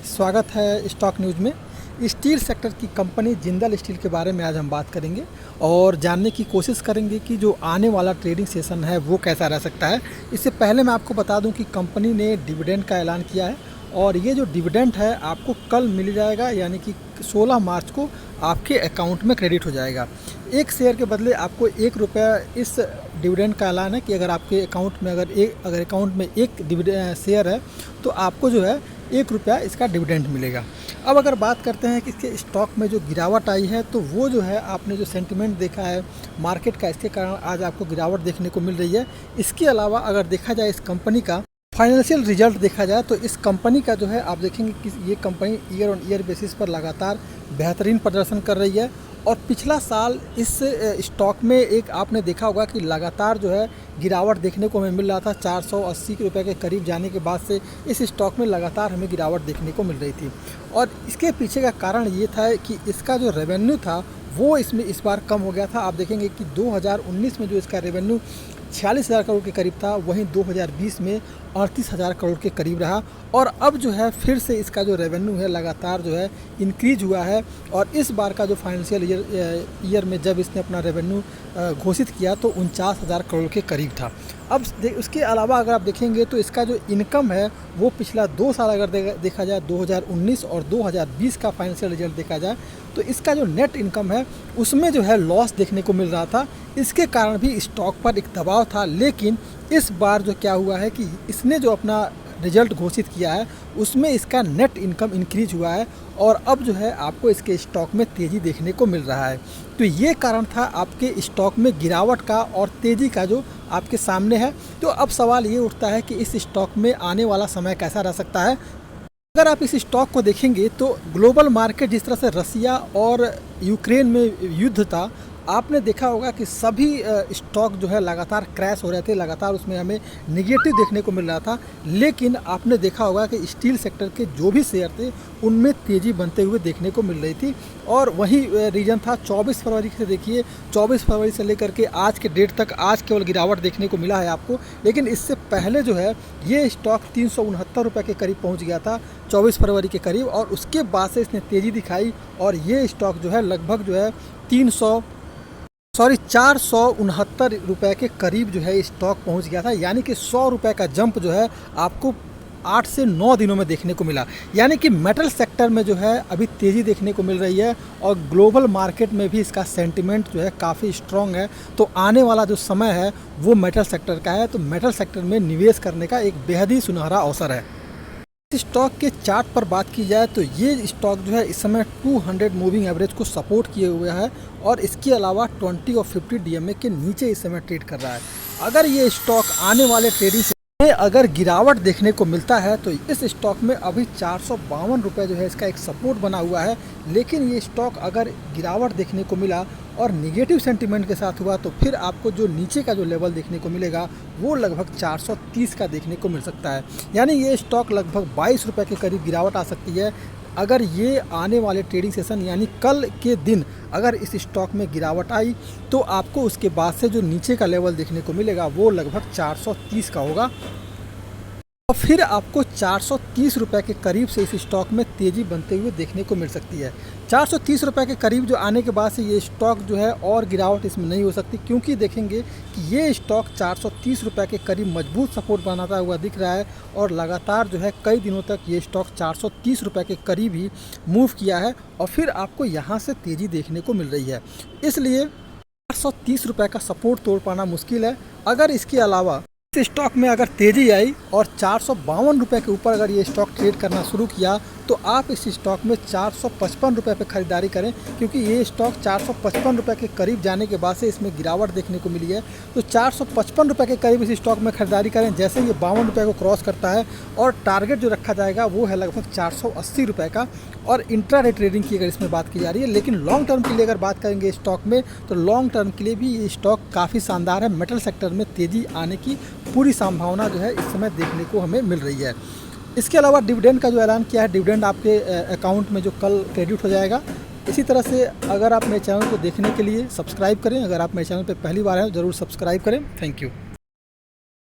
स्वागत है stock news में। स्टील सेक्टर की कंपनी जिंदल स्टील के बारे में आज हम बात करेंगे और जानने की कोशिश करेंगे कि जो आने वाला ट्रेडिंग सेशन है वो कैसा रह सकता है। इससे पहले मैं आपको बता दूं कि कंपनी ने डिविडेंड का ऐलान किया है और ये जो डिविडेंड है आपको कल मिल जाएगा, यानी कि 16 मार्च को आपके अकाउंट में क्रेडिट हो जाएगा। एक शेयर के बदले आपको ₹1 इस डिविडेंड का ऐलान है कि अगर आपके अकाउंट में अगर अकाउंट में एक डिविडेंड शेयर है तो आपको जो है ₹1 इसका डिविडेंड मिलेगा। अब अगर बात करते हैं कि इसके स्टॉक में जो गिरावट आई है तो वो जो है आपने जो सेंटिमेंट देखा है मार्केट का, इसके कारण आज आपको गिरावट देखने को मिल रही है। इसके अलावा अगर देखा जाए इस कंपनी का फाइनेंशियल रिजल्ट देखा जाए तो इस कंपनी का जो है आप देखेंगे कि ये company year on year basis पर लगातार बेहतरीन प्रदर्शन कर रही है और पिछला साल इस स्टॉक में एक आपने देखा होगा कि लगातार जो है गिरावट देखने को हमें मिल रहा था। ₹480 के करीब जाने के बाद से इस स्टॉक में लगातार हमें गिरावट देखने को मिल रही थी और इसके पीछे का कारण ये था कि इसका जो रेवेन्यू था वो इसमें इस बार कम हो गया था। आप देखेंगे कि 2019 में जो इसका रेवेन्यू 46,000 करोड़ के करीब था, वहीं 2020 में 38,000 करोड़ के करीब रहा और अब जो है फिर से इसका जो रेवेन्यू है लगातार जो है इंक्रीज हुआ है और इस बार का जो फाइनेंशियल ईयर में जब इसने अपना रेवेन्यू घोषित किया तो 49,000 करोड़ के करीब था। अब उसके अलावा अगर आप देखेंगे तो इसका जो इनकम है वो पिछला 2 साल अगर देखा जाए 2019 और 2020 का फाइनेंशियल रिजल्ट देखा जाए तो इसका जो नेट इनकम है उसमें जो है लॉस देखने को मिल रहा था। इसके कारण भी स्टॉक पर एक दबाव था, लेकिन इस बार जो क्या हुआ है कि इसने जो अपना रिजल्ट घोषित किया है उसमें इसका नेट इनकम इंक्रीज हुआ है और अब जो है आपको इसके स्टॉक में तेज़ी देखने को मिल रहा है। तो ये कारण था आपके स्टॉक में गिरावट का और तेज़ी का जो आपके सामने है। तो अब सवाल ये उठता है कि इस स्टॉक में आने वाला समय कैसा रह सकता है। अगर आप इस स्टॉक को देखेंगे तो ग्लोबल मार्केट जिस तरह से रसिया और यूक्रेन में युद्ध था, आपने देखा होगा कि सभी स्टॉक जो है लगातार क्रैश हो रहे थे, लगातार उसमें हमें निगेटिव देखने को मिल रहा था। लेकिन आपने देखा होगा कि स्टील सेक्टर के जो भी शेयर थे उनमें तेज़ी बनते हुए देखने को मिल रही थी और वही रीजन था 24 फरवरी से। देखिए 24 फरवरी से लेकर के आज के डेट तक आज केवल गिरावट देखने को मिला है आपको, लेकिन इससे पहले जो है ये स्टॉक ₹369 के करीब पहुँच गया था 24 फरवरी के करीब और उसके बाद से इसने तेज़ी दिखाई और ये स्टॉक जो है लगभग जो है ₹469 के करीब जो है स्टॉक पहुंच गया था, यानी कि ₹100 का जंप जो है आपको 8 से 9 दिनों में देखने को मिला। यानी कि मेटल सेक्टर में जो है अभी तेज़ी देखने को मिल रही है और ग्लोबल मार्केट में भी इसका सेंटिमेंट जो है काफ़ी स्ट्रॉन्ग है। तो आने वाला जो समय है वो मेटल सेक्टर का है, तो मेटल सेक्टर में निवेश करने का एक बेहद ही सुनहरा अवसर है। स्टॉक के चार्ट पर बात की जाए तो ये स्टॉक जो है इस समय 200 मूविंग एवरेज को सपोर्ट किए हुए है और इसके अलावा 20 और 50 DMA के नीचे इस समय ट्रेड कर रहा है। अगर ये स्टॉक आने वाले ट्रेडिंग से अगर गिरावट देखने को मिलता है तो इस स्टॉक में अभी ₹452 जो है इसका एक सपोर्ट बना हुआ है, लेकिन ये स्टॉक अगर गिरावट देखने को मिला और निगेटिव सेंटीमेंट के साथ हुआ तो फिर आपको जो नीचे का जो लेवल देखने को मिलेगा वो लगभग 430 का देखने को मिल सकता है। यानी ये स्टॉक लगभग ₹22 के करीब गिरावट आ सकती है अगर ये आने वाले ट्रेडिंग सेशन यानी कल के दिन अगर इस स्टॉक में गिरावट आई तो आपको उसके बाद से जो नीचे का लेवल देखने को मिलेगा वो लगभग 430 का होगा और फिर आपको ₹430 के करीब से इस स्टॉक में तेज़ी बनते हुए देखने को मिल सकती है। ₹430 के करीब जो आने के बाद से ये स्टॉक जो है और गिरावट इसमें नहीं हो सकती, क्योंकि देखेंगे कि ये स्टॉक ₹430 के करीब मजबूत सपोर्ट बनाता हुआ दिख रहा है और लगातार जो है कई दिनों तक ये स्टॉक ₹430 के करीब ही मूव किया है और फिर आपको यहाँ से तेज़ी देखने को मिल रही है। इसलिए ₹430 का सपोर्ट तोड़ पाना मुश्किल है। अगर इसके अलावा इस स्टॉक में अगर तेज़ी आई और ₹452 के ऊपर अगर ये स्टॉक ट्रेड करना शुरू किया तो आप इस स्टॉक में ₹455 पे खरीदारी करें, क्योंकि ये स्टॉक ₹455 के करीब जाने के बाद से इसमें गिरावट देखने को मिली है। तो ₹455 के करीब इस स्टॉक में खरीदारी करें जैसे ये ₹52 को क्रॉस करता है और टारगेट जो रखा जाएगा वो है लगभग ₹480 का और इंट्राडे ट्रेडिंग की अगर इसमें बात की जा रही है। लेकिन लॉन्ग टर्म के लिए अगर बात करेंगे स्टॉक में तो लॉन्ग टर्म के लिए भी ये स्टॉक काफ़ी शानदार है। मेटल सेक्टर में तेज़ी आने की पूरी संभावना जो है इस समय देखने को हमें मिल रही है। इसके अलावा डिविडेंड का जो ऐलान किया है, डिविडेंड आपके अकाउंट में जो कल क्रेडिट हो जाएगा। इसी तरह से अगर आप मेरे चैनल को देखने के लिए सब्सक्राइब करें, अगर आप मेरे चैनल पर पहली बार हैं ज़रूर सब्सक्राइब करें। Thank you.